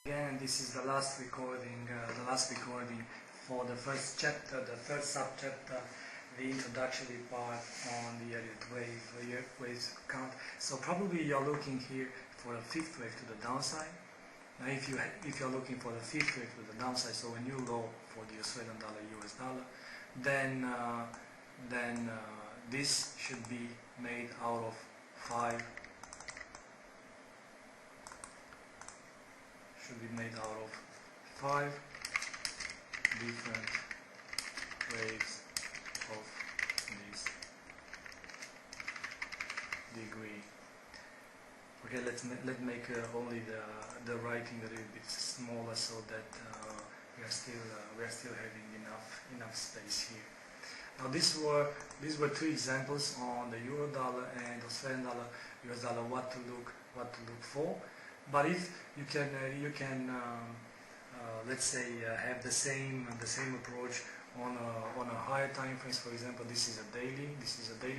Again, this is the last recording for the first chapter, the first subchapter, the introductory part on the Elliott waves count. So probably you're looking here for a fifth wave to the downside. Now, if you're looking for the fifth wave to the downside, so a new low for the Australian dollar, US dollar, then this should be made out of five different waves of this degree. Okay, let's make only the writing a little bit smaller so that we are still having enough space here. Now these were two examples on the euro dollar and Australian dollar, US dollar, what to look for. But if you can let's say have the same approach on a higher time frames. For example, this is a daily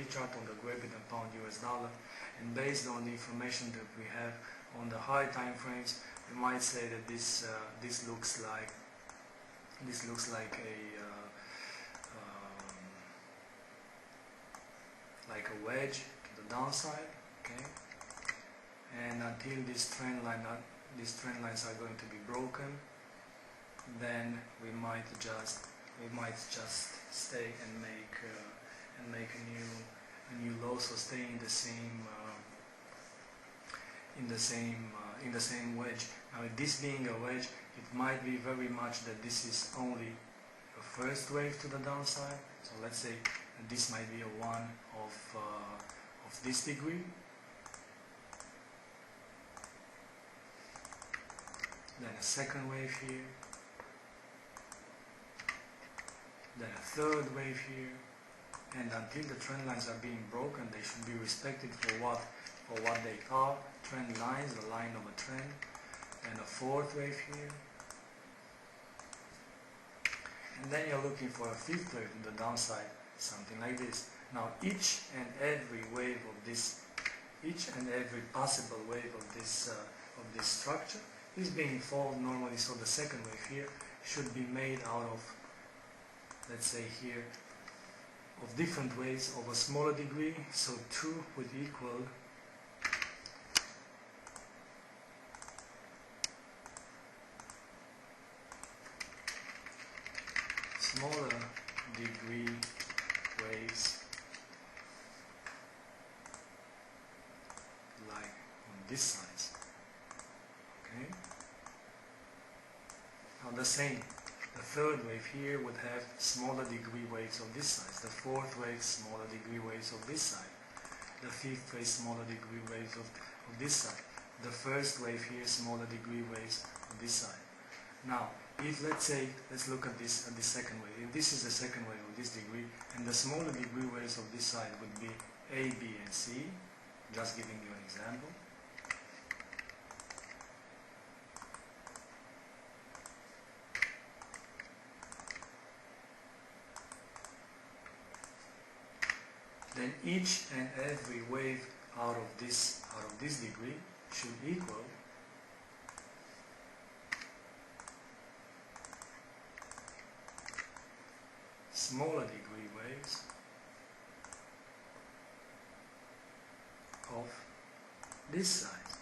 chart on the Great Britain pound US dollar, and based on the information that we have on the high time frames, we might say that this looks like a wedge to the downside. Okay. And until these trend lines are going to be broken, then we might just stay and make a new low, so stay in the same wedge. Now, this being a wedge, it might be very much that this is only a first wave to the downside. So let's say that this might be a one of this degree. Then a second wave here, then a third wave here, and until the trend lines are being broken, they should be respected for what they are, trend lines, the line of a trend, and a fourth wave here, and then you're looking for a fifth wave to the downside, something like this. Now each and every possible wave of this structure is being followed normally, so the second wave here should be made out of, let's say here, of different waves of a smaller degree, so 2 would equal smaller degree waves like on this size. Okay. Now the same, the third wave here would have smaller degree waves of this size, the fourth wave smaller degree waves of this side, the fifth wave smaller degree waves of this side, the first wave here smaller degree waves of this side. Now if let's look at this second wave. If this is the second wave of this degree, and the smaller degree waves of this side would be A, B and C, just giving you an example. Then each and every wave out of this degree should equal smaller degree waves of this size.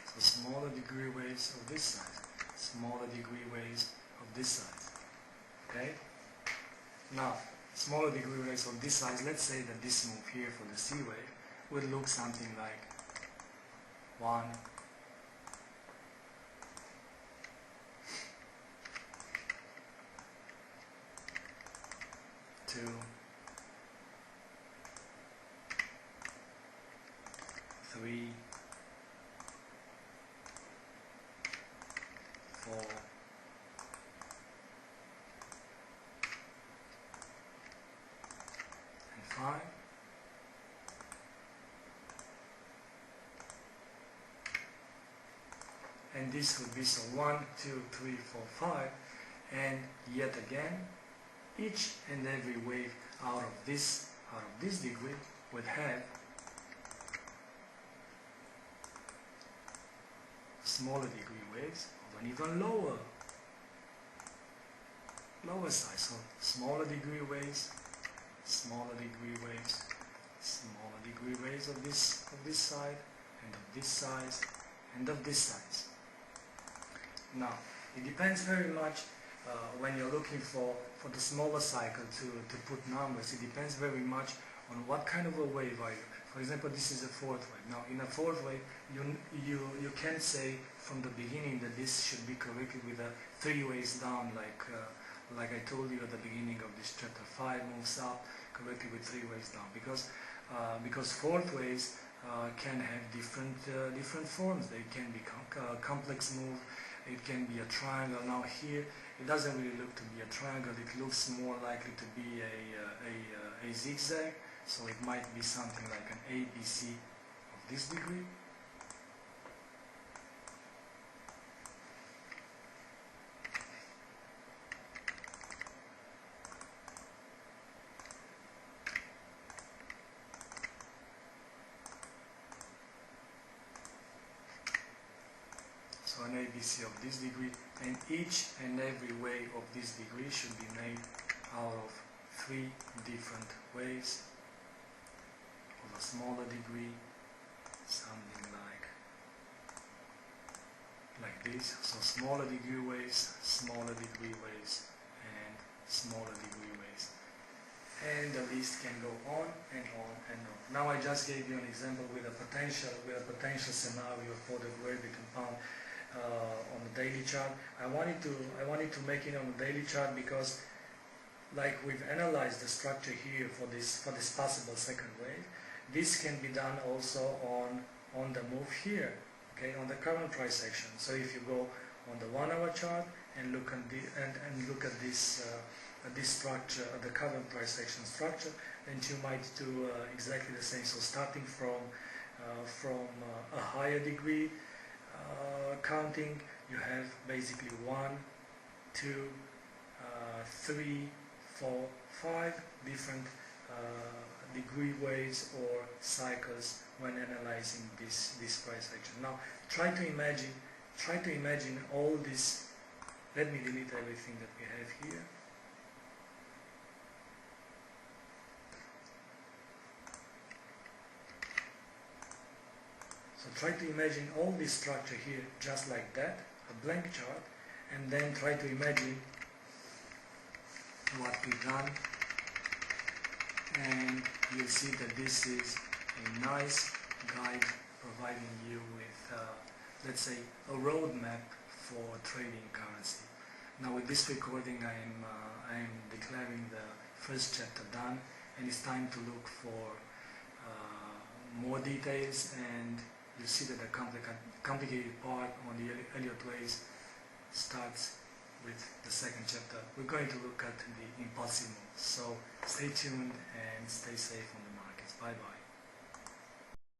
So smaller degree waves of this size, smaller degree waves of this size. Okay? Now, smaller degree waves of this size, let's say that this move here for the C wave would look something like 1, 2, 3, 4, and 5. And this would be so 1, 2, 3, 4, 5, and yet again each and every wave out of this degree would have smaller degree waves of an even lower size. So smaller degree waves, smaller degree waves, smaller degree waves of this side, and of this size, and of this size. Now, it depends very much when you're looking for the smaller cycle to put numbers. It depends very much on what kind of a wave are you. For example, this is a fourth wave. Now, in a fourth wave, you can't say from the beginning that this should be corrected with a 3 waves down, like I told you at the beginning of this chapter. 5 moves up, corrected with 3 waves down, because fourth waves can have different forms. They can be complex move. It can be a triangle. Now here, it doesn't really look to be a triangle. It looks more likely to be a zigzag. So it might be something like an ABC of this degree. So an ABC of this degree, and each and every wave of this degree should be made out of 3 different waves of a smaller degree, something like this. So smaller degree waves, smaller degree waves, and smaller degree waves. And the list can go on and on and on. Now I just gave you an example with a potential scenario for the gravity compound on the daily chart. I wanted to make it on the daily chart because, like we've analyzed the structure here for this possible second wave, this can be done also on the move here, okay, on the current price section. So if you go on the 1 hour chart and look at this structure, the current price section structure, then you might do exactly the same. So starting from a higher degree counting, you have basically 1, 2, 3, 4, 5 different degree waves or cycles when analyzing this price action. Now try to imagine all this. Let me delete everything that we have here. So try to imagine all this structure here just like that, a blank chart, and then try to imagine what we've done, and you'll see that this is a nice guide providing you with, let's say, a roadmap for trading currency. Now with this recording I am declaring the first chapter done, and it's time to look for more details, and you see that the complicated part on the Elliott waves starts with the second chapter. We're going to look at the impulsive moves. So stay tuned and stay safe on the markets. Bye bye.